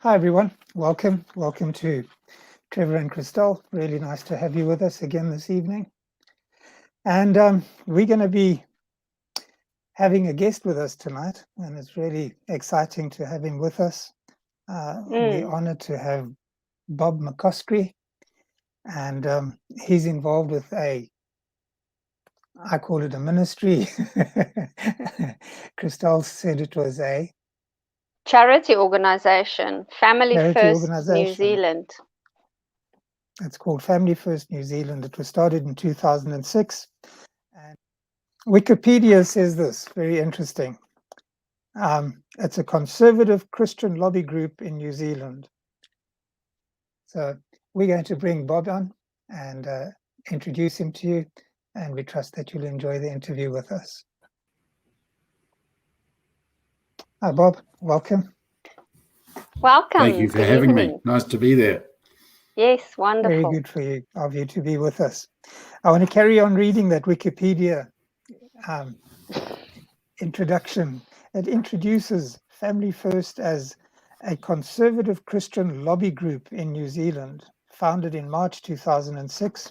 Hi, everyone. Welcome. Welcome to Trevor and Christelle. Really nice to have you with us again this evening. And we're going to be having a guest with us tonight, and it's really exciting to have him with us. We're honored to have Bob McCoskrie, and he's involved with I call it a ministry. Christelle said it was a charity organization, Family charity First organization. New Zealand. It's called Family First New Zealand. It was started in 2006. And Wikipedia says this, very interesting. It's a conservative Christian lobby group in New Zealand. So we're going to bring Bob on and introduce him to you, and we trust that you'll enjoy the interview with us. Hi, Bob. Welcome. Welcome. Thank you for having me. Nice to be there. Yes, wonderful. Very good of you to be with us. I want to carry on reading that Wikipedia introduction. It introduces Family First as a conservative Christian lobby group in New Zealand, founded in March 2006,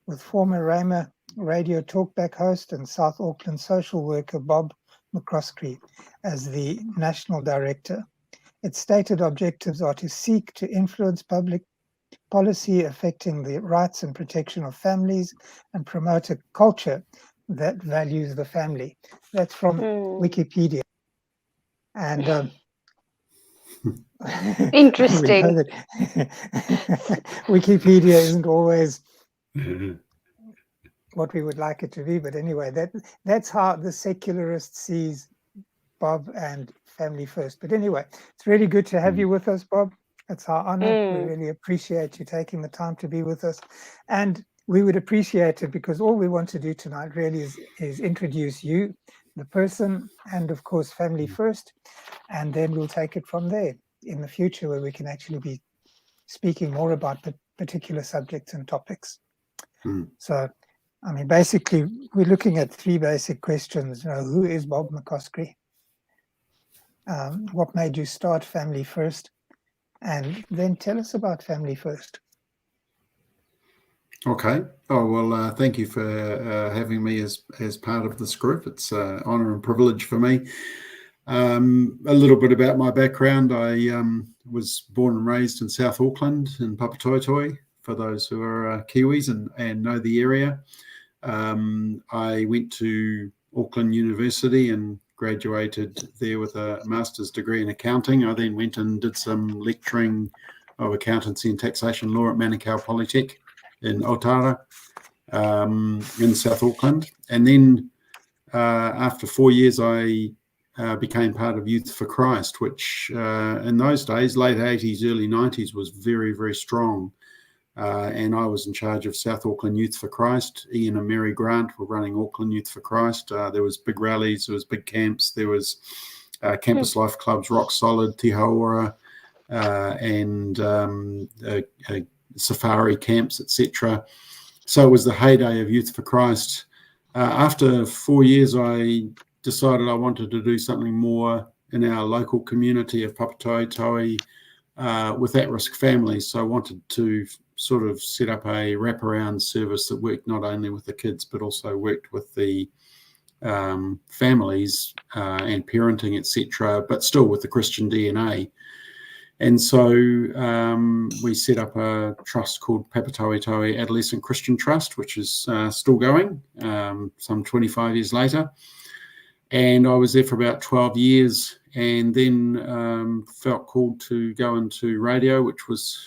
with former Rhema radio talkback host and South Auckland social worker Bob McCoskrie as the national director. Its stated objectives are to seek to influence public policy affecting the rights and protection of families and promote a culture that values the family. That's from Wikipedia. And interesting. We know that Wikipedia isn't always what we would like it to be, but anyway, that's how the secularist sees Bob and Family First. But anyway, it's really good to have you with us, Bob. It's our honor. We really appreciate you taking the time to be with us. And we would appreciate it because all we want to do tonight really is introduce you, the person, and of course, Family First. And then we'll take it from there in the future where we can actually be speaking more about the particular subjects and topics. So, I mean, basically, we're looking at three basic questions. Who is Bob McCoskrie? What made you start Family First? And then tell us about Family First. Okay. Oh, well, thank you for having me as part of this group. It's an honour and privilege for me. A little bit about my background. I was born and raised in South Auckland in Papatoetoe, for those who are Kiwis and know the area. I went to Auckland University and graduated there with a master's degree in accounting. I then went and did some lecturing of accountancy and taxation law at Manukau Polytech in Otara in South Auckland. And then after 4 years, I became part of Youth for Christ, which in those days, late 80s, early 90s, was very, very strong. And I was in charge of South Auckland Youth for Christ. Ian and Mary Grant were running Auckland Youth for Christ. There was big rallies, there was big camps, there was campus life clubs, Rock Solid, Te Haora, and safari camps, etc. So it was the heyday of Youth for Christ. After 4 years, I decided I wanted to do something more in our local community of Papatoetoe with at-risk families. So I wanted to sort of set up a wraparound service that worked not only with the kids, but also worked with the families and parenting, etc., but still with the Christian DNA. And so we set up a trust called Papatoetoe Adolescent Christian Trust, which is still going some 25 years later. And I was there for about 12 years and then felt called to go into radio, which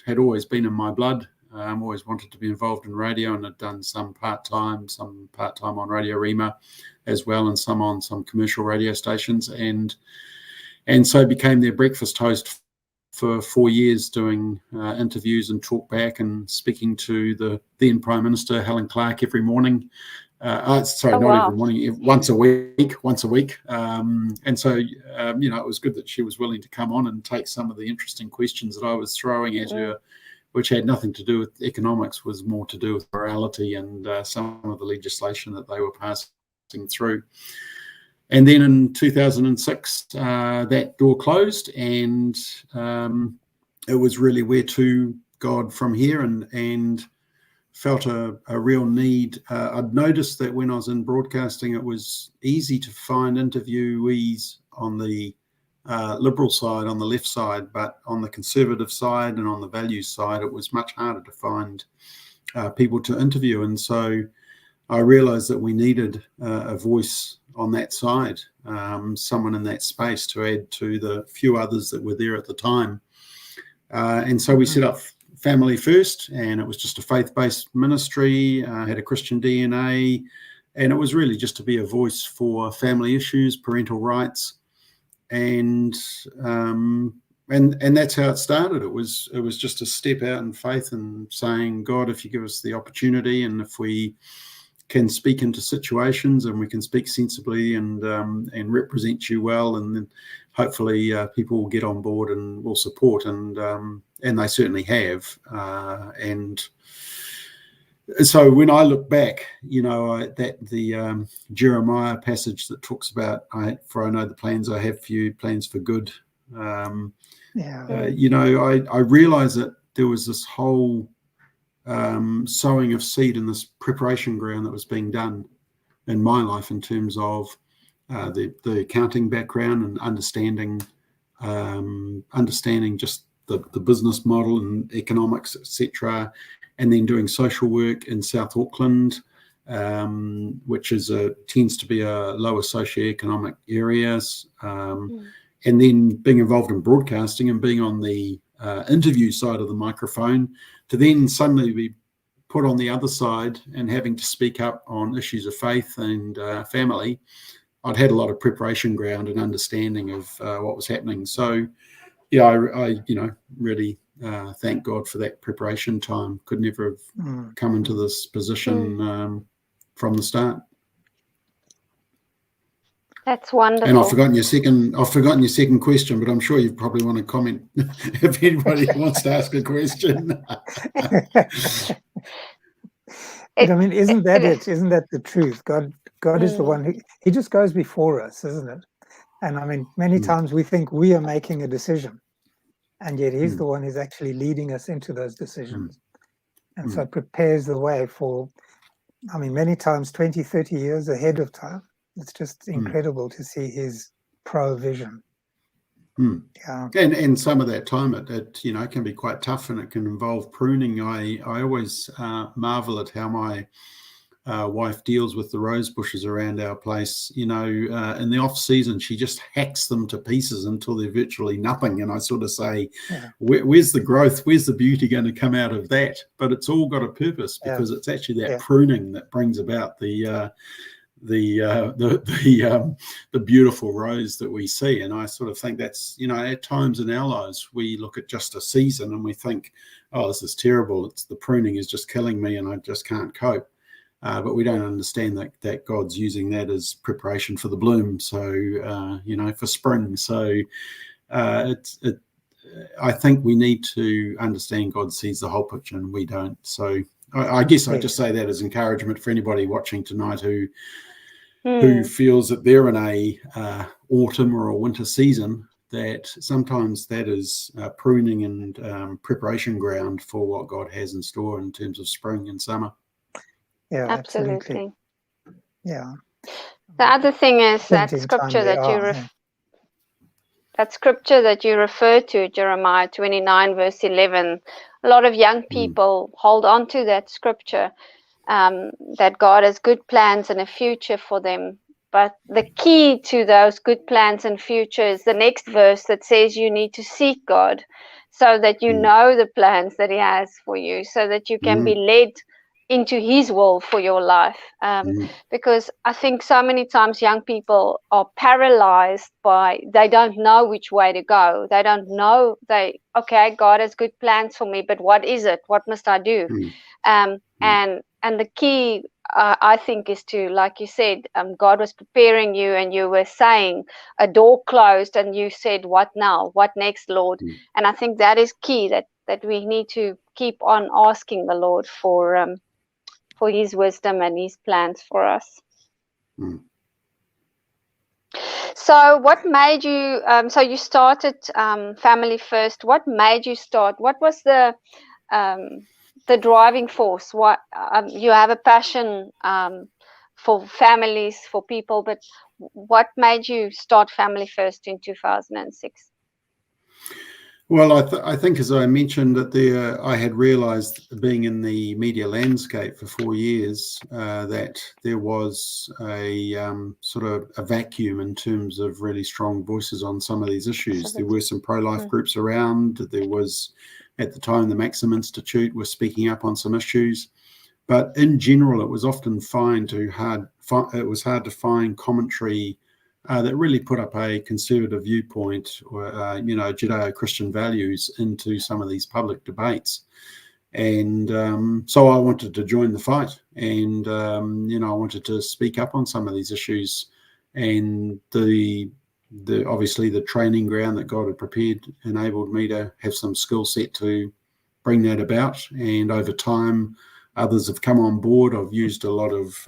had always been in my blood. Always wanted to be involved in radio and had done some part-time on Radio Rema as well, and some on some commercial radio stations. And so became their breakfast host for 4 years, doing interviews and talk back and speaking to the then Prime Minister, Helen Clark, every morning. Every morning, once a week. And so, it was good that she was willing to come on and take some of the interesting questions that I was throwing at her, which had nothing to do with economics, was more to do with morality and some of the legislation that they were passing through. And then in 2006, that door closed, and it was really where to, God, from here, and felt a real need. I'd noticed that when I was in broadcasting, it was easy to find interviewees on the liberal side, on the left side, but on the conservative side and on the values side, it was much harder to find people to interview. And so I realized that we needed a voice on that side, someone in that space to add to the few others that were there at the time. And so we set up Family First, and it was just a faith-based ministry, had a Christian DNA, and it was really just to be a voice for family issues, parental rights, and that's how it started. It was just a step out in faith and saying, God, if you give us the opportunity, and if we can speak into situations and we can speak sensibly and represent you well, and then hopefully people will get on board and will support, and they certainly have. And so when I look back, the Jeremiah passage that talks about, I know the plans I have for you, plans for good. I realized that there was this whole sowing of seed in this preparation ground that was being done in my life in terms of the accounting background and understanding just the business model and economics, etc., and then doing social work in South Auckland, which tends to be a lower socioeconomic areas, and then being involved in broadcasting and being on the interview side of the microphone, to then suddenly be put on the other side and having to speak up on issues of faith and family. I'd had a lot of preparation ground and understanding of what was happening. So, yeah, I really thank God for that preparation time. Could never have come into this position from the start. That's wonderful. And I've forgotten your second question, but I'm sure you probably want to comment if anybody wants to ask a question. But I mean, isn't that it? Isn't that the truth? God is the one he just goes before us, isn't it? And I mean, many times we think we are making a decision, and yet he's the one who's actually leading us into those decisions. And so it prepares the way for, I mean, many times 20, 30 years ahead of time. It's just incredible to see his provision. Yeah. And some of that time it can be quite tough, and it can involve pruning. I always marvel at how my wife deals with the rose bushes around our place. In the off season, she just hacks them to pieces until they're virtually nothing. And I sort of say, where's the growth? Where's the beauty going to come out of that? But it's all got a purpose, because it's actually that pruning that brings about the beautiful rose that we see. And I sort of think that's, at times in our lives, we look at just a season and we think, oh, this is terrible. The pruning is just killing me and I just can't cope. But we don't understand that God's using that as preparation for the bloom. So, for spring. So I think we need to understand God sees the whole picture and we don't. So I guess I just say that as encouragement for anybody watching tonight who feels that they're in a autumn or a winter season, that sometimes that is pruning and preparation ground for what God has in store in terms of spring and summer. Yeah, absolutely. Yeah. The other thing is that scripture that you refer to, Jeremiah 29 verse 11. A lot of young people hold on to that scripture, that God has good plans and a future for them. But the key to those good plans and future is the next verse that says you need to seek God so that you know the plans that he has for you, so that you can be led into his will for your life. Because I think so many times young people are paralyzed they don't know which way to go. They don't know, okay, God has good plans for me, but what is it? What must I do? And the key, I think, is to, like you said, God was preparing you and you were saying a door closed and you said, what now? What next, Lord? And I think that is key, that we need to keep on asking the Lord for his wisdom and his plans for us. So what made you, so you started Family First. What made you start? What was the driving force? What you have a passion for families, for people, but what made you start Family First in 2006? Well, I think, as I mentioned, that I had realised, being in the media landscape for 4 years, that there was a sort of a vacuum in terms of really strong voices on some of these issues. There were some pro-life groups around. There was, at the time, the Maxim Institute was speaking up on some issues. But in general, it was often hard to find commentary that really put up a conservative viewpoint or, Judeo-Christian values into some of these public debates. And so I wanted to join the fight, and, I wanted to speak up on some of these issues. And obviously the training ground that God had prepared enabled me to have some skill set to bring that about. And over time, others have come on board. I've used a lot of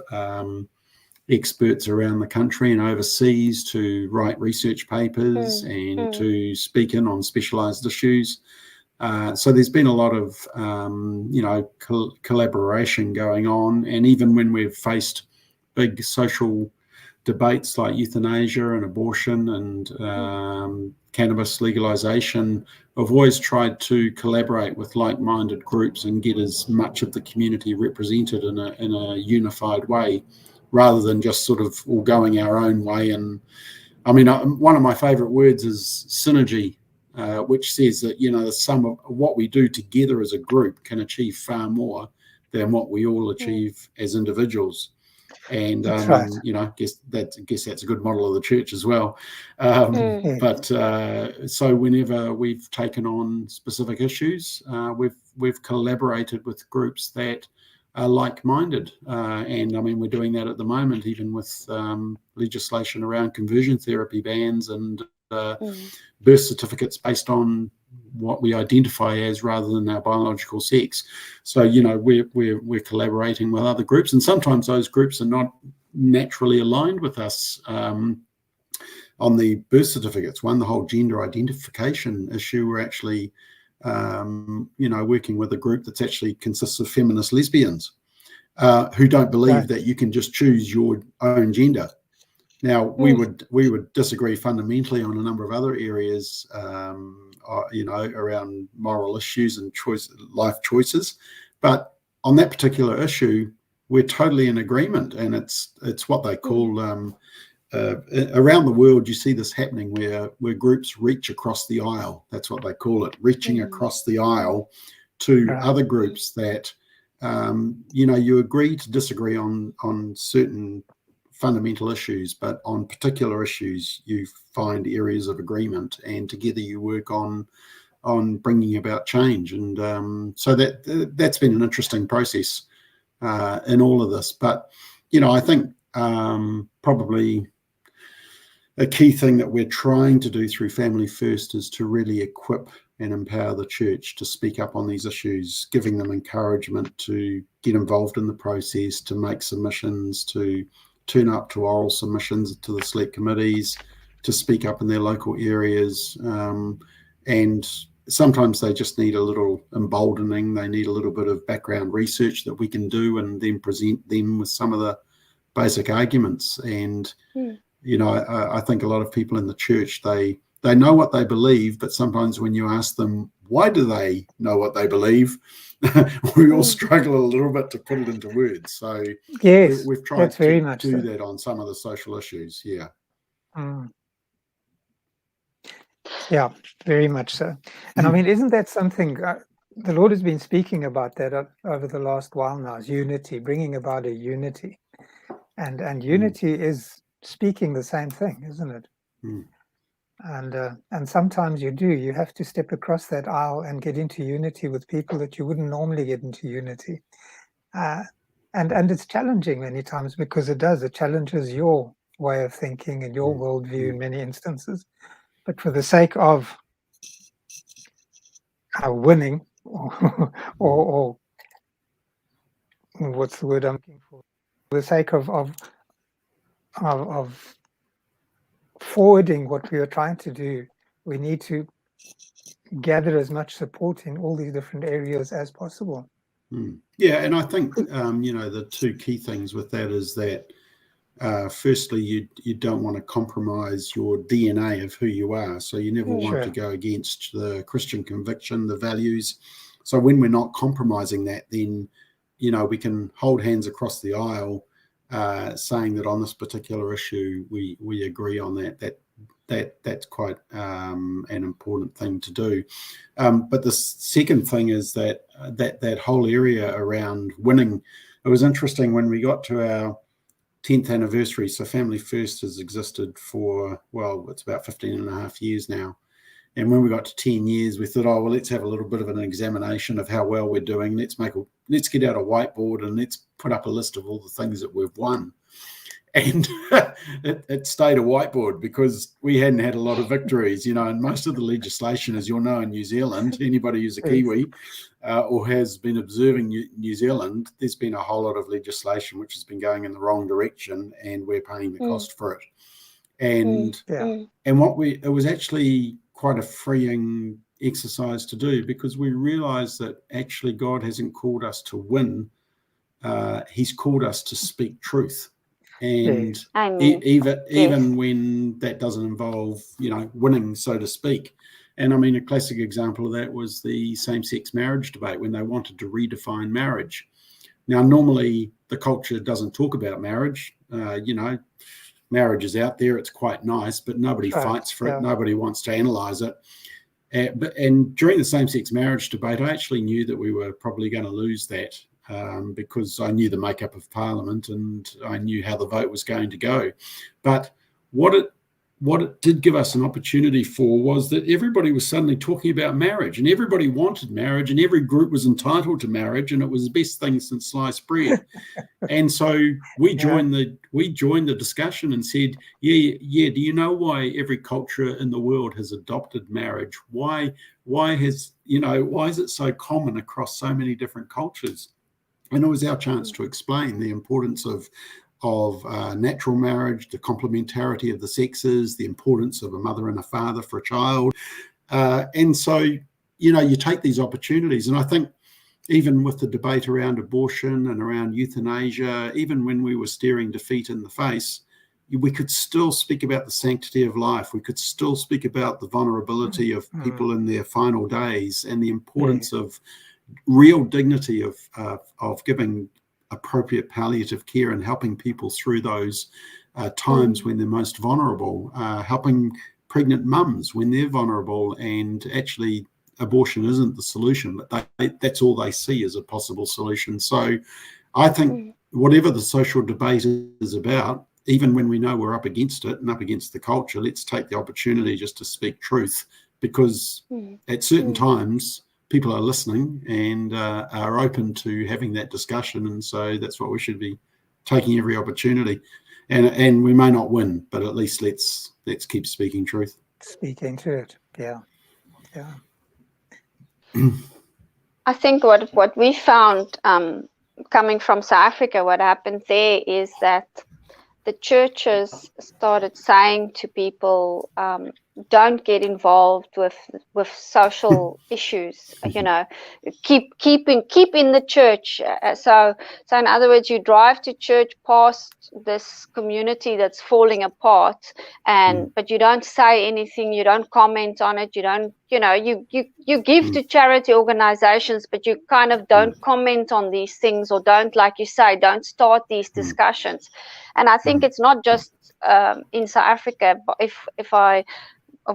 experts around the country and overseas to write research papers and to speak in on specialised issues. So there's been a lot of, collaboration going on. And even when we've faced big social debates like euthanasia and abortion and cannabis legalisation, I've always tried to collaborate with like-minded groups and get as much of the community represented in a unified way, rather than just sort of all going our own way. And I mean, one of my favourite words is synergy, which says that, the sum of what we do together as a group can achieve far more than what we all achieve as individuals. And That's right. I guess that's a good model of the church as well. But so whenever we've taken on specific issues, we've collaborated with groups that are like-minded, and I mean, we're doing that at the moment, even with legislation around conversion therapy bans and birth certificates based on what we identify as rather than our biological sex. So we're collaborating with other groups, and sometimes those groups are not naturally aligned with us on the birth certificates. The whole gender identification issue, we're actually working with a group that's actually consists of feminist lesbians who don't believe that you can just choose your own gender. Now, we would disagree fundamentally on a number of other areas, around moral issues and life choices, but on that particular issue, we're totally in agreement. And it's what they call around the world, you see this happening where groups reach across the aisle. That's what they call it, reaching across the aisle to other groups that, you agree to disagree on certain fundamental issues, but on particular issues, you find areas of agreement, and together you work on bringing about change. And so that's been an interesting process in all of this. But, I think probably a key thing that we're trying to do through Family First is to really equip and empower the church to speak up on these issues, giving them encouragement to get involved in the process, to make submissions, to turn up to oral submissions to the select committees, to speak up in their local areas. And sometimes they just need a little emboldening. They need a little bit of background research that we can do and then present them with some of the basic arguments. And I think a lot of people in the church, they know what they believe, but sometimes when you ask them, why do they know what they believe? We all struggle a little bit to put it into words. So yes, we've tried to do so. that on some of the social issues. Yeah. Yeah, very much so. And I mean, isn't that something the Lord has been speaking about that over the last while now, is unity, bringing about a unity. And unity is speaking the same thing, isn't it? And sometimes you have to step across that aisle and get into unity with people that you wouldn't normally get into unity. And it's challenging many times, because it challenges your way of thinking and your worldview in many instances. But for the sake of winning, or what's the word I'm looking for? For the sake of forwarding what we are trying to do, we need to gather as much support in all these different areas as possible. Yeah, and I think the two key things with that is that firstly, you don't want to compromise your DNA of who you are. So you never want to go against the Christian conviction, the values. So when we're not compromising that, then, we can hold hands across the aisle saying that on this particular issue, we agree on that's quite an important thing to do. But the second thing is that whole area around winning. It was interesting when we got to our 10th anniversary. So Family First has existed for, it's about 15 and a half years now. And when we got to 10 years, we thought, let's have a little bit of an examination of how well we're doing. Let's get out a whiteboard and let's put up a list of all the things that we've won. And it stayed a whiteboard because we hadn't had a lot of victories, and most of the legislation, as you'll know, in New Zealand, anybody who's a Kiwi or has been observing New Zealand, there's been a whole lot of legislation which has been going in the wrong direction, and we're paying the cost for it. And it was actually quite a freeing exercise to do, because we realized that actually God hasn't called us to win. He's called us to speak truth. And even when that doesn't involve, winning, so to speak. And I mean, a classic example of that was the same-sex marriage debate, when they wanted to redefine marriage. Now, normally the culture doesn't talk about marriage. Marriage is out there, it's quite nice, but nobody fights for it. Nobody wants to analyze it. And during the same-sex marriage debate, I actually knew that we were probably going to lose that. Because I knew the makeup of Parliament and I knew how the vote was going to go. But what it did give us an opportunity for was that everybody was suddenly talking about marriage, and everybody wanted marriage, and every group was entitled to marriage, and it was the best thing since sliced bread. And so we joined the discussion and said, do you know why every culture in the world has adopted marriage? Why is it so common across so many different cultures? And it was our chance to explain the importance of natural marriage, the complementarity of the sexes, the importance of a mother and a father for a child. And so, you take these opportunities. And I think even with the debate around abortion and around euthanasia, even when we were staring defeat in the face, we could still speak about the sanctity of life. We could still speak about the vulnerability of people in their final days and the importance of real dignity of giving appropriate palliative care and helping people through those times when they're most vulnerable, helping pregnant mums when they're vulnerable. And actually abortion isn't the solution, but that's all they see as a possible solution. So I think whatever the social debate is about, even when we know we're up against it and up against the culture, let's take the opportunity just to speak truth, because at certain times people are listening and are open to having that discussion. And so that's what we should be taking every opportunity. And we may not win, but at least let's keep speaking truth. Speaking to it. Yeah. I think what we found coming from South Africa, what happened there is that the churches started saying to people, don't get involved with social issues, keep in the church. So in other words, you drive to church past this community that's falling apart, but you don't say anything, you don't comment on it, you don't, you give to charity organizations, but you kind of don't comment on these things, or don't, like you say, don't start these discussions. And I think it's not just in South Africa, but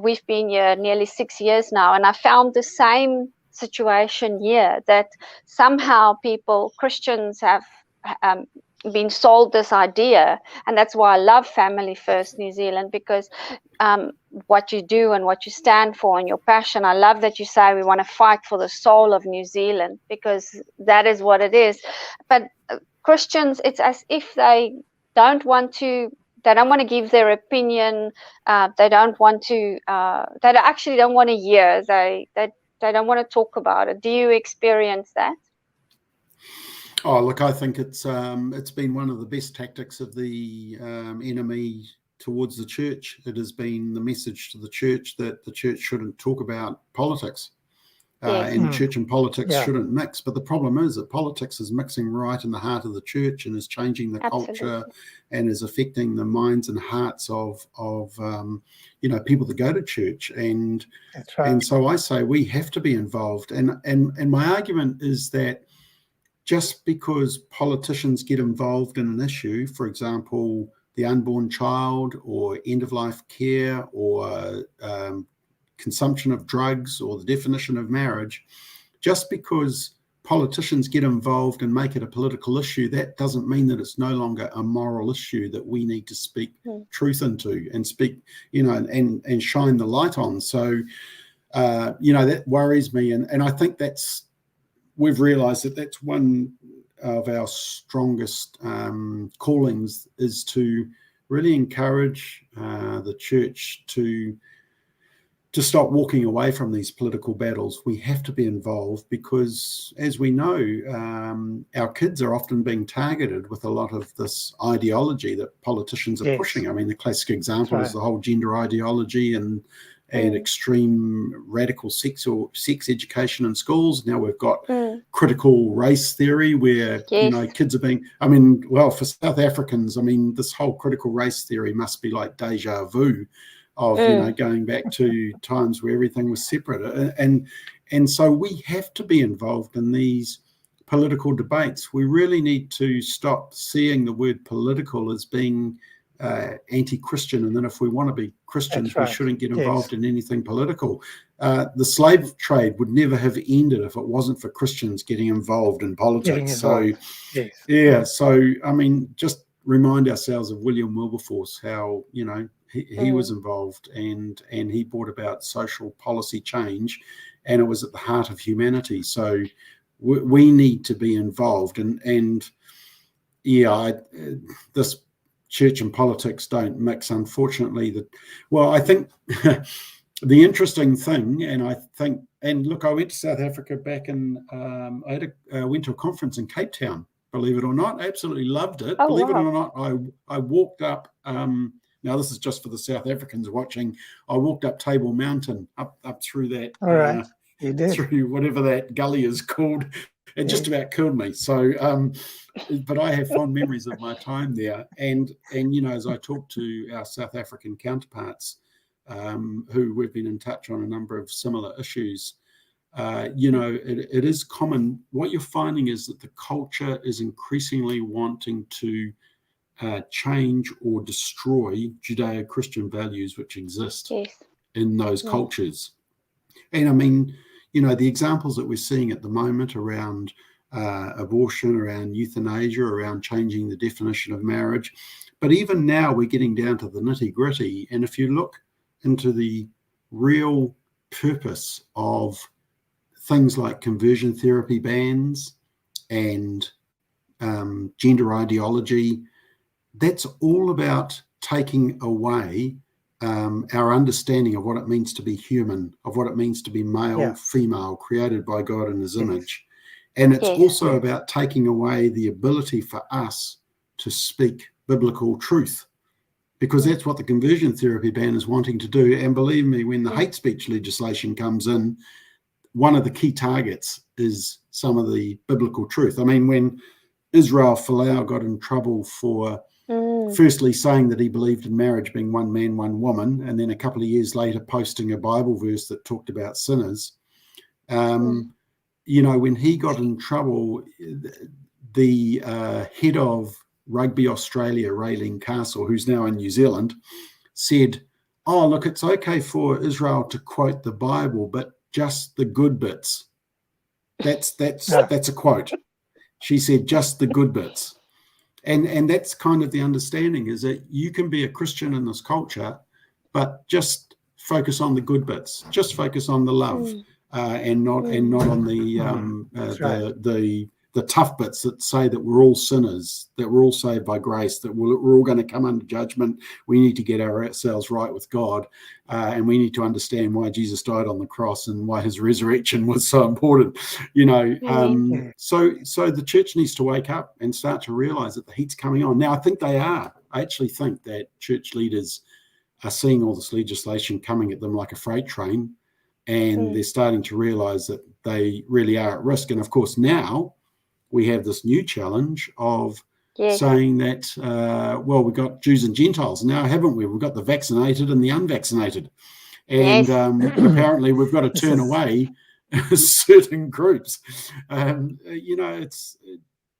we've been here nearly 6 years now, and I found the same situation here, that somehow Christians have been sold this idea. And that's why I love Family First New Zealand, because what you do and what you stand for and your passion, I love that you say we want to fight for the soul of New Zealand, because that is what it is. But Christians, it's as if they don't want to give their opinion. They don't want to. They actually don't want to hear. They don't want to talk about it. Do you experience that? Oh, look, I think it's been one of the best tactics of the enemy towards the church. It has been the message to the church that the church shouldn't talk about politics. And church and politics shouldn't mix. But the problem is that politics is mixing right in the heart of the church and is changing the culture and is affecting the minds and hearts of people that go to church. And and so I say we have to be involved. And my argument is that just because politicians get involved in an issue, for example, the unborn child or end-of-life care or consumption of drugs or the definition of marriage, just because politicians get involved and make it a political issue, that doesn't mean that it's no longer a moral issue that we need to speak truth into and speak, and shine the light on. So, that worries me. And I think we've realized that that's one of our strongest callings, is to really encourage the church to stop walking away from these political battles. We have to be involved because, as we know, our kids are often being targeted with a lot of this ideology that politicians are pushing. I mean, the classic example is the whole gender ideology and extreme radical sex education in schools. Now we've got critical race theory where kids are being, for South Africans, this whole critical race theory must be like deja vu of going back to times where everything was separate, and so we have to be involved in these political debates. We really need to stop seeing the word political as being anti-Christian, and then if we want to be Christians, we shouldn't get involved in anything political. The slave trade would never have ended if it wasn't for Christians getting involved in politics. So just remind ourselves of William Wilberforce, how he was involved and he brought about social policy change, and it was at the heart of humanity. So we need to be involved, and this church and politics don't mix, unfortunately. I think the interesting thing, and look, I went to South Africa back in, I went to a conference in Cape Town, believe it or not. I absolutely loved it. Believe it or not, I walked up, now this is just for the South Africans watching, I walked up Table Mountain, up through that, through whatever that gully is called. It just about killed me. So, but I have fond memories of my time there. And as I talk to our South African counterparts, who we've been in touch on a number of similar issues, it is common. What you're finding is that the culture is increasingly wanting to change or destroy Judeo-Christian values which exist in those cultures. And the examples that we're seeing at the moment around abortion, around euthanasia, around changing the definition of marriage. But even now we're getting down to the nitty-gritty. And if you look into the real purpose of things like conversion therapy bans and gender ideology, that's all about taking away our understanding of what it means to be human, of what it means to be male, female, created by God in his image. And it's also about taking away the ability for us to speak biblical truth, because that's what the conversion therapy ban is wanting to do. And believe me, when the hate speech legislation comes in, one of the key targets is some of the biblical truth. When Israel Folau got in trouble for firstly saying that he believed in marriage being one man, one woman, and then a couple of years later posting a Bible verse that talked about sinners. When he got in trouble, the head of Rugby Australia, Raylene Castle, who's now in New Zealand, said, "Oh, look, it's okay for Israel to quote the Bible, but just the good bits." That's a quote. She said, "Just the good bits." And that's kind of the understanding, is that you can be a Christian in this culture, but just focus on the good bits. Just focus on the love, and not on the tough bits that say that we're all sinners, that we're all saved by grace, that we're all going to come under judgment. We need to get ourselves right with God, and we need to understand why Jesus died on the cross and why his resurrection was so important. So the church needs to wake up and start to realize that the heat's coming on. Now, I think they are. I actually think that church leaders are seeing all this legislation coming at them like a freight train, and they're starting to realize that they really are at risk. And of course, now we have this new challenge of saying that, well, we've got Jews and Gentiles now, haven't we? We've got the vaccinated and the unvaccinated. And apparently we've got to turn away certain groups. It's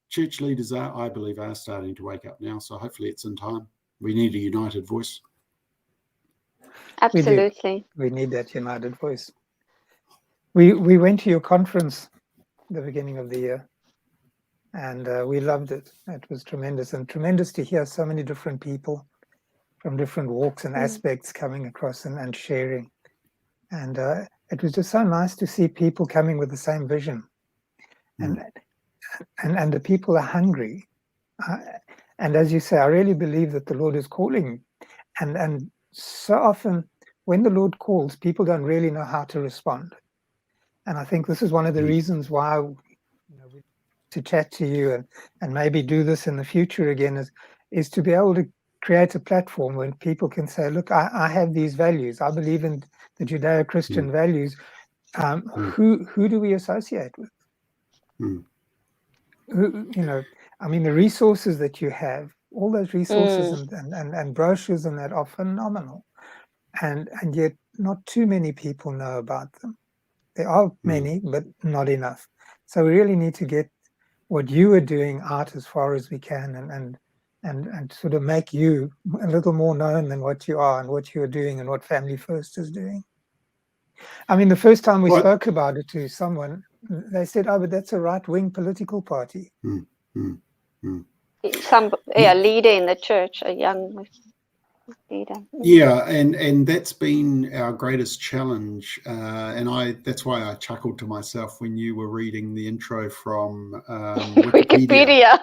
church leaders I believe, are starting to wake up now. So hopefully it's in time. We need a united voice. Absolutely. We need that united voice. We went to your conference at the beginning of the year, and we loved it. It was tremendous, and tremendous to hear so many different people from different walks and aspects coming across and sharing. And it was just so nice to see people coming with the same vision. And the people are hungry. And as you say, I really believe that the Lord is calling. And so often when the Lord calls, people don't really know how to respond. And I think this is one of the reasons why to chat to you and maybe do this in the future again is to be able to create a platform where people can say, look, I have these values. I believe in the Judeo-Christian values. Who do we associate with? The resources that you have, all those resources and brochures and that are phenomenal. And yet not too many people know about them. There are many, but not enough. So we really need to get what you are doing out as far as we can and sort of make you a little more known than what you are and what you are doing and what Family First is doing. I mean, the first time we spoke about it to someone, they said, oh, but that's a right-wing political party. Some leader in the church, a young leader. Yeah, and that's been our greatest challenge. And that's why I chuckled to myself when you were reading the intro from Wikipedia.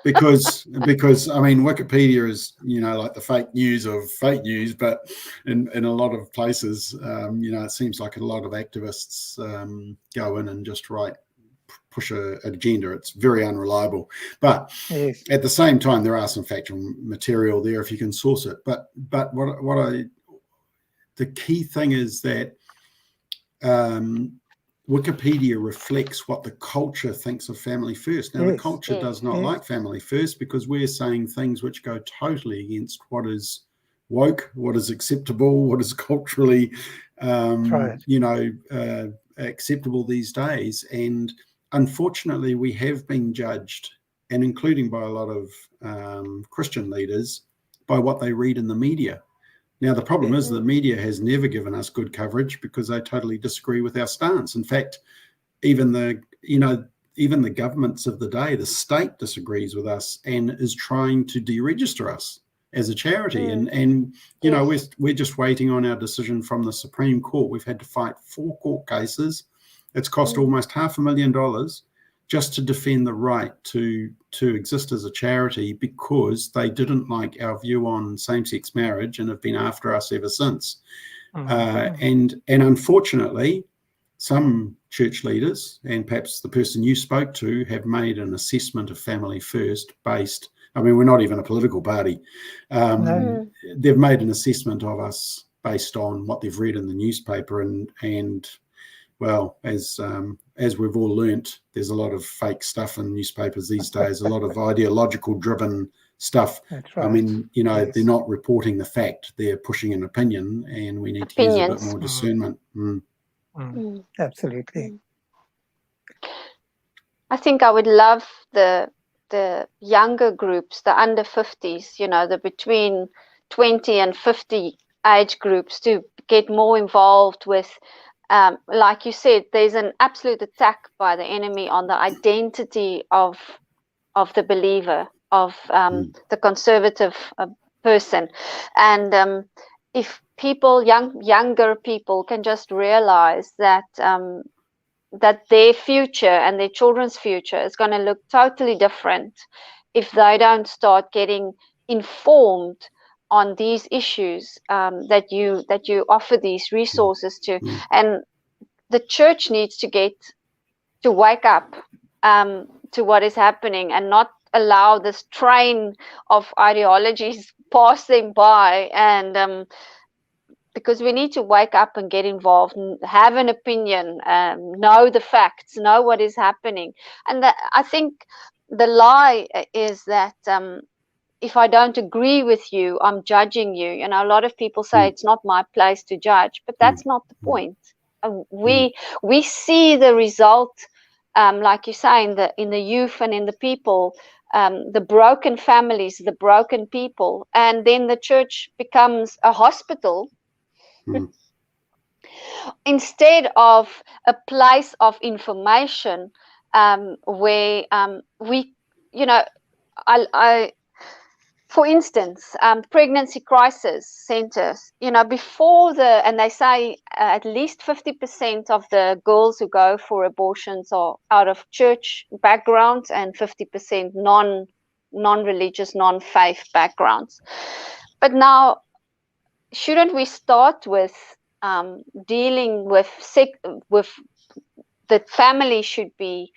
because I mean, Wikipedia is, like the fake news of fake news, but in a lot of places, it seems like a lot of activists go in and just push an agenda. It's very unreliable. But at the same time, there are some factual material there if you can source it. But the key thing is that Wikipedia reflects what the culture thinks of Family First. Now, the culture does not like Family First because we're saying things which go totally against what is woke, what is acceptable, what is culturally, acceptable these days. And unfortunately, we have been judged, and including by a lot of Christian leaders, by what they read in the media. Now, the problem is the media has never given us good coverage because they totally disagree with our stance. In fact, even the governments of the day, the state disagrees with us and is trying to deregister us as a charity. And we're just waiting on our decision from the Supreme Court. We've had to fight 4 court cases. It's cost almost $500,000 just to defend the right to exist as a charity because they didn't like our view on same-sex marriage and have been after us ever since. And unfortunately, some church leaders, and perhaps the person you spoke to, have made an assessment of Family First based, I mean, we're not even a political party. They've made an assessment of us based on what they've read in the newspaper and well, as we've all learnt, there's a lot of fake stuff in newspapers these days, a lot of ideological driven stuff. That's right. I mean, they're not reporting the fact, they're pushing an opinion, and we need to use a bit more discernment. Absolutely. I think I would love the younger groups, the under 50s, the between 20 and 50 age groups, to get more involved with. Like you said, there's an absolute attack by the enemy on the identity of the believer, of the conservative person. And if people, younger people, can just realize that that their future and their children's future is going to look totally different if they don't start getting informed on these issues that you offer these resources to. And the church needs to wake up to what is happening and not allow this train of ideologies pass them by, and because we need to wake up and get involved and have an opinion, know the facts, know what is happening. And I think the lie is that if I don't agree with you, I'm judging you. You know, a lot of people say it's not my place to judge, but that's not the point. We see the result, like you say, in the youth and in the people, the broken families, the broken people, and then the church becomes a hospital instead of a place of information, where we, you know, I for instance, pregnancy crisis centers, you know, and they say at least 50% of the girls who go for abortions are out of church backgrounds and 50% non-religious, non-faith backgrounds. But now, shouldn't we start with dealing with the family should be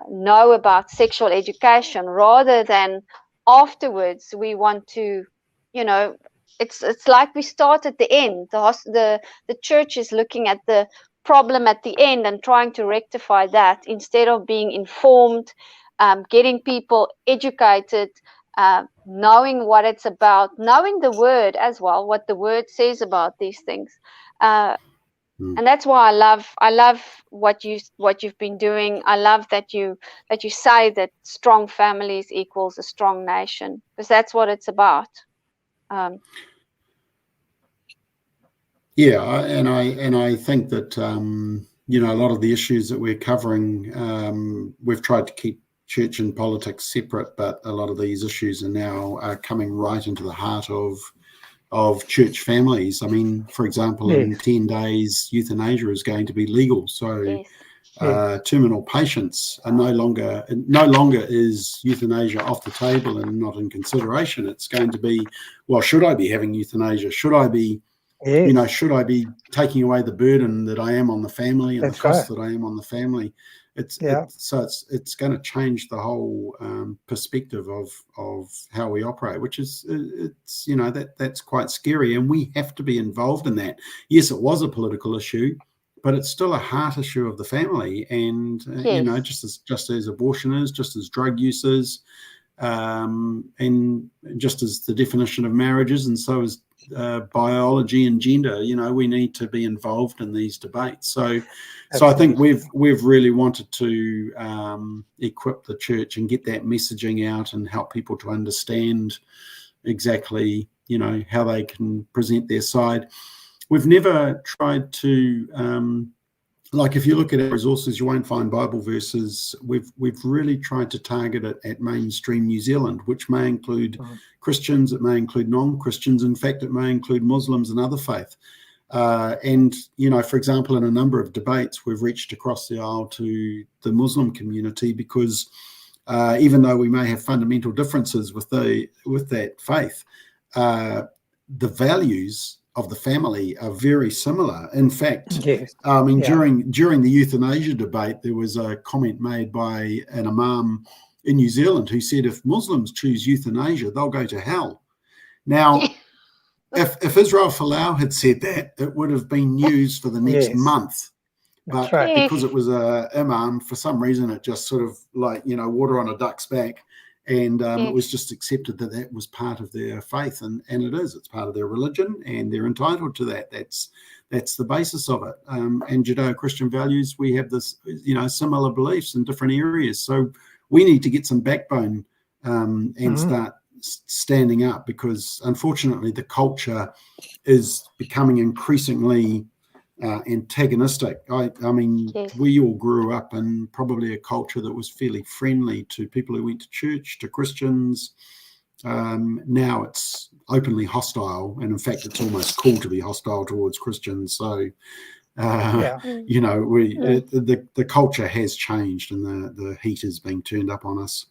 know about sexual education, rather than afterwards we want to, you know, it's like we start at the end. The church is looking at the problem at the end and trying to rectify that, instead of being informed, getting people educated, knowing what it's about, knowing the word as well, what the word says about these things. And that's why I love what you've been doing. I love that you say that strong families equals a strong nation, because that's what it's about. Yeah, and I think that you know, a lot of the issues that we're covering, we've tried to keep church and politics separate, but a lot of these issues are now coming right into the heart of church families. I mean, for example, in 10 days, euthanasia is going to be legal. So terminal patients are no longer is euthanasia off the table and not in consideration. It's going to be, well, should I be having euthanasia? Should I be, you know, should I be taking away the burden that I am on the family and the cost that I am on the family? It's going to change the whole perspective of how we operate, which is, it's, you know, that's quite scary, and we have to be involved in that. Yes, it was a political issue, but it's still a heart issue of the family, and you know, just as abortion is, just as drug use is, and just as the definition of marriage is, and so is biology and gender. You know, we need to be involved in these debates. So I think we've really wanted to equip the church and get that messaging out and help people to understand exactly, you know, how they can present their side. We've never tried to like, if you look at our resources, you won't find Bible verses. We've really tried to target it at mainstream New Zealand, which may include Christians, it may include non-Christians. In fact, it may include Muslims and other faith. And, you know, for example, in a number of debates, we've reached across the aisle to the Muslim community, because even though we may have fundamental differences with that faith, the values of the family are very similar. In fact, I mean, during the euthanasia debate, there was a comment made by an imam in New Zealand who said, if Muslims choose euthanasia, they'll go to hell. Now, if Israel Folau had said that, it would have been news for the next month. But because it was a imam, for some reason, it just sort of, like, you know, water on a duck's back. And it was just accepted that that was part of their faith, and it is. It's part of their religion, and they're entitled to that. That's the basis of it. And Judeo-Christian values, we have this, you know, similar beliefs in different areas. So we need to get some backbone and start standing up, because unfortunately the culture is becoming increasingly antagonistic. I mean, we all grew up in probably a culture that was fairly friendly to people who went to church, to Christians. Now it's openly hostile, and in fact, it's almost cool to be hostile towards Christians. So, you know, the culture has changed, and the heat is being turned up on us.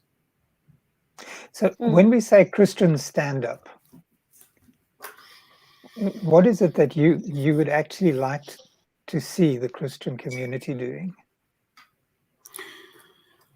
So when we say Christians stand up, what is it that you would actually like to see the Christian community doing?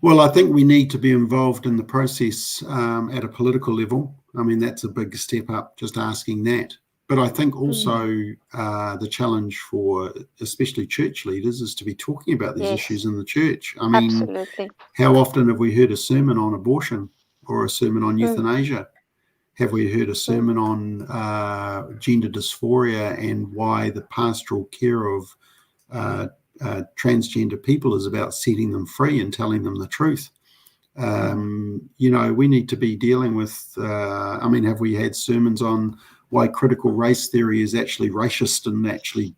Well, I think we need to be involved in the process at a political level. I mean, that's a big step up, just asking that. But I think also the challenge for especially church leaders is to be talking about these issues in the church. I mean, Absolutely. how often have we heard a sermon on abortion or a sermon on euthanasia? Have we heard a sermon on gender dysphoria and why the pastoral care of transgender people is about setting them free and telling them the truth? You know, we need to be dealing with, I mean, have we had sermons on why critical race theory is actually racist and actually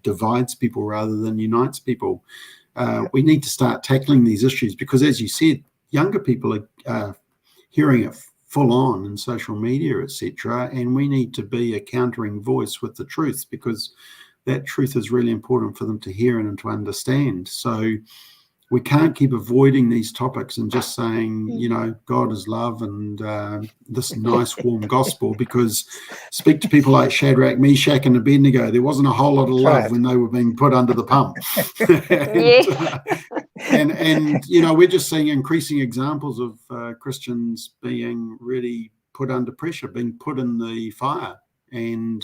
divides people rather than unites people? We need to start tackling these issues because, as you said, younger people are hearing it full on in social media, etc. And we need to be a countering voice with the truth because that truth is really important for them to hear and to understand. So we can't keep avoiding these topics and just saying, you know, God is love and this nice warm gospel, because speak to people like Shadrach, Meshach and Abednego, there wasn't a whole lot of love when they were being put under the pump. and you know, we're just seeing increasing examples of Christians being really put under pressure, being put in the fire, and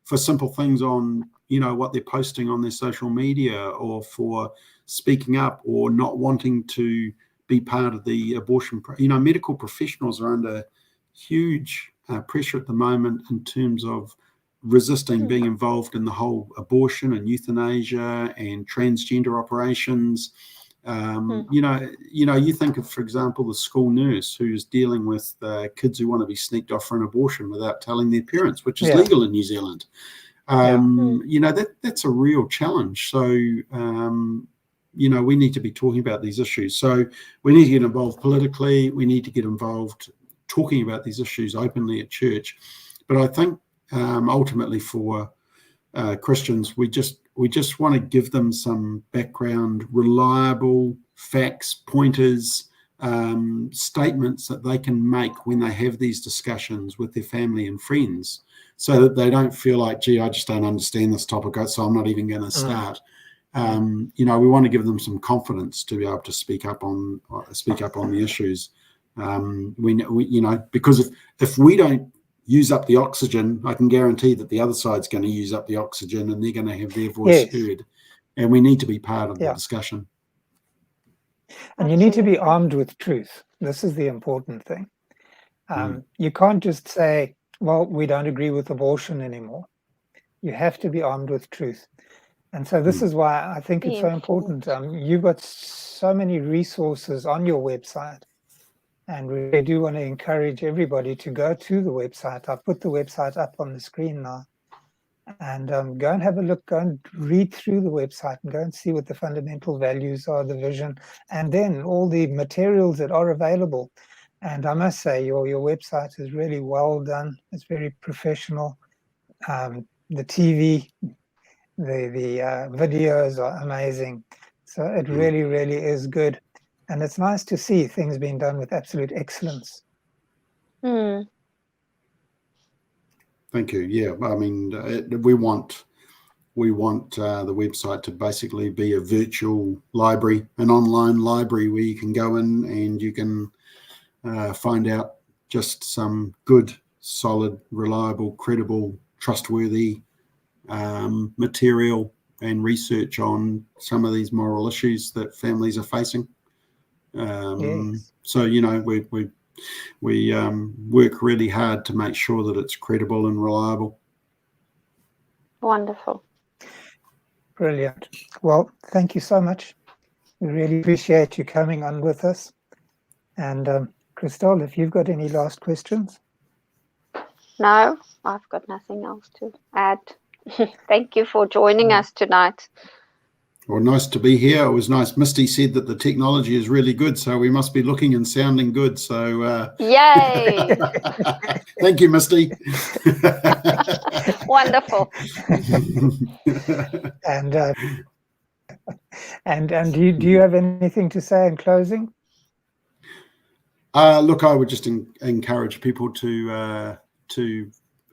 for simple things on, you know, what they're posting on their social media, or for speaking up or not wanting to be part of the abortion. You know, medical professionals are under huge pressure at the moment in terms of resisting being involved in the whole abortion and euthanasia and transgender operations. You know, you think of, for example, the school nurse who's dealing with kids who want to be sneaked off for an abortion without telling their parents, which is legal in New Zealand. You know, that's a real challenge. So, you know, we need to be talking about these issues. So we need to get involved politically. We need to get involved talking about these issues openly at church. But I think ultimately for Christians, we just want to give them some background, reliable facts, pointers, statements that they can make when they have these discussions with their family and friends, so that they don't feel like, gee, I just don't understand this topic, so I'm not even going to start. You know, we want to give them some confidence to be able to speak up on the issues. We you know, because if we don't use up the oxygen, I can guarantee that the other side's going to use up the oxygen, and they're going to have their voice heard. And we need to be part of the discussion. And you need to be armed with truth. This is the important thing. You can't just say, well, we don't agree with abortion anymore. You have to be armed with truth. And so this is why I think it's so important. You've got so many resources on your website, and we really do want to encourage everybody to go to the website. I'll put the website up on the screen now, and go and have a look, go and read through the website and go and see what the fundamental values are, the vision, and then all the materials that are available. And I must say, your website is really well done. It's very professional. The TV, the videos are amazing. So it really, really is good. And it's nice to see things being done with absolute excellence. Thank you. Yeah, I mean, we want the website to basically be a virtual library, an online library where you can go in and you can find out just some good, solid, reliable, credible, trustworthy material and research on some of these moral issues that families are facing. So, you know, we work really hard to make sure that it's credible and reliable. Wonderful. Brilliant. Well, thank you so much. We really appreciate you coming on with us. And Christelle, if you've got any last questions? No, I've got nothing else to add. Thank you for joining us tonight. Well, nice to be here. It was nice. Misty said that the technology is really good, so we must be looking and sounding good. So yay! Thank you, Misty. Wonderful. And do you have anything to say in closing? Look, I would just encourage people to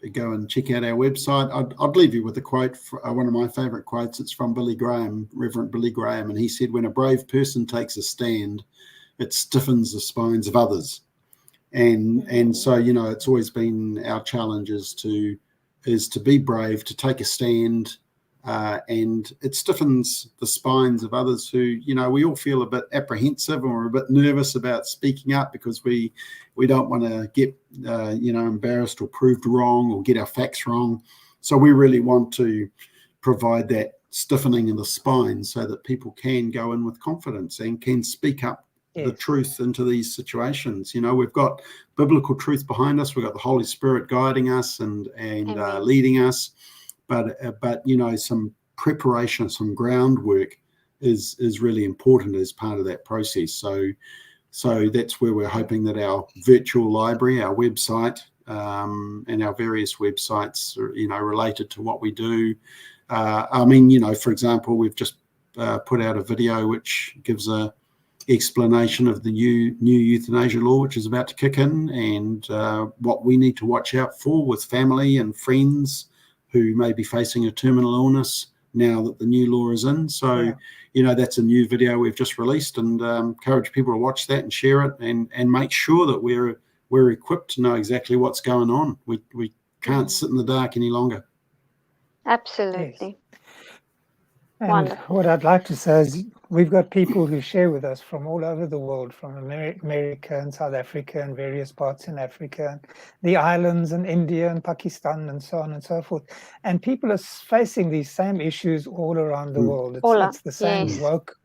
go and check out our website. I'd leave you with a quote, one of my favourite quotes. It's from Billy Graham, Reverend Billy Graham, and he said, "When a brave person takes a stand, it stiffens the spines of others." And so, you know, it's always been our challenge is to be brave, to take a stand, and it stiffens the spines of others who, you know, we all feel a bit apprehensive and we're a bit nervous about speaking up because we don't want to get, you know, embarrassed or proved wrong or get our facts wrong. So we really want to provide that stiffening of the spine so that people can go in with confidence and can speak up the truth into these situations. You know, we've got biblical truth behind us. We've got the Holy Spirit guiding us and leading us. But you know, some preparation, some groundwork is really important as part of that process. So that's where we're hoping that our virtual library, our website, and our various websites are, you know, related to what we do. I mean, you know, for example, we've just put out a video which gives a explanation of the new euthanasia law, which is about to kick in, and what we need to watch out for with family and friends who may be facing a terminal illness now that the new law is in. So, you know, that's a new video we've just released, and encourage people to watch that and share it, and make sure that we're equipped to know exactly what's going on. We can't sit in the dark any longer. Absolutely. And Wonderful. what I'd like to say is we've got people who share with us from all over the world, from America and South Africa and various parts in Africa, and the islands and India and Pakistan and so on and so forth. And people are facing these same issues all around the world. It's the same woke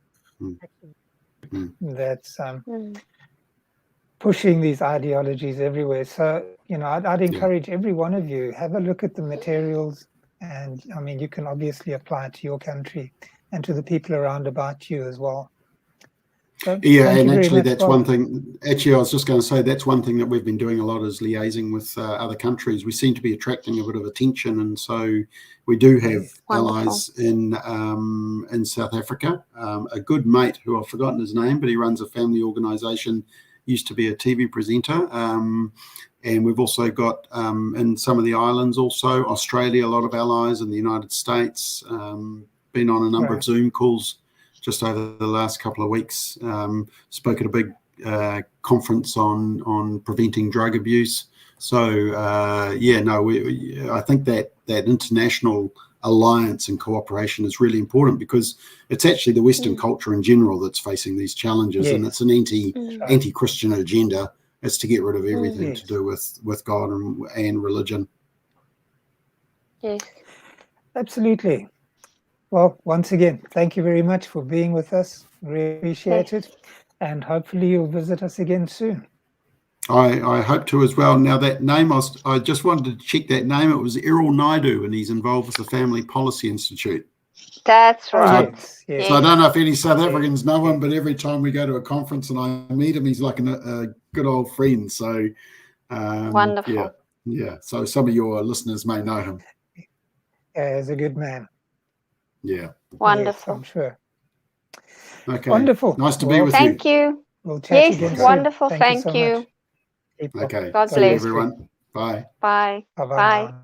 that's pushing these ideologies everywhere. So, you know, I'd encourage every one of you, have a look at the materials. And I mean, you can obviously apply it to your country and to the people around about you as well. So, and actually that's one thing. Actually, I was just going to say that's one thing that we've been doing a lot is liaising with other countries. We seem to be attracting a bit of attention, and so we do have allies in South Africa. A good mate who I've forgotten his name, but he runs a family organisation, used to be a TV presenter. And we've also got in some of the islands, also Australia, a lot of allies in the United States. Been on a number of Zoom calls just over the last couple of weeks. Spoke at a big conference on preventing drug abuse. So I think that international alliance and cooperation is really important, because it's actually the Western culture in general that's facing these challenges, and it's an anti-Christian agenda. It's to get rid of everything to do with God and religion. Yes. Absolutely. Well, once again, thank you very much for being with us. Really appreciate it. And hopefully you'll visit us again soon. I hope to as well. Now, that name, I just wanted to check that name. It was Errol Naidu, and he's involved with the Family Policy Institute. That's right. So I don't know if any South Africans know him, but every time we go to a conference and I meet him, he's like a good old friend. So wonderful. Yeah. So some of your listeners may know him. Yeah, he's a good man. Yeah. Wonderful. Yes, I'm sure. Okay. Wonderful. Nice to be with you. Thank you. We'll chat again soon. Wonderful. Thank you. Okay. God See you, bless. everyone. Bye. Bye. Bye-bye. Bye.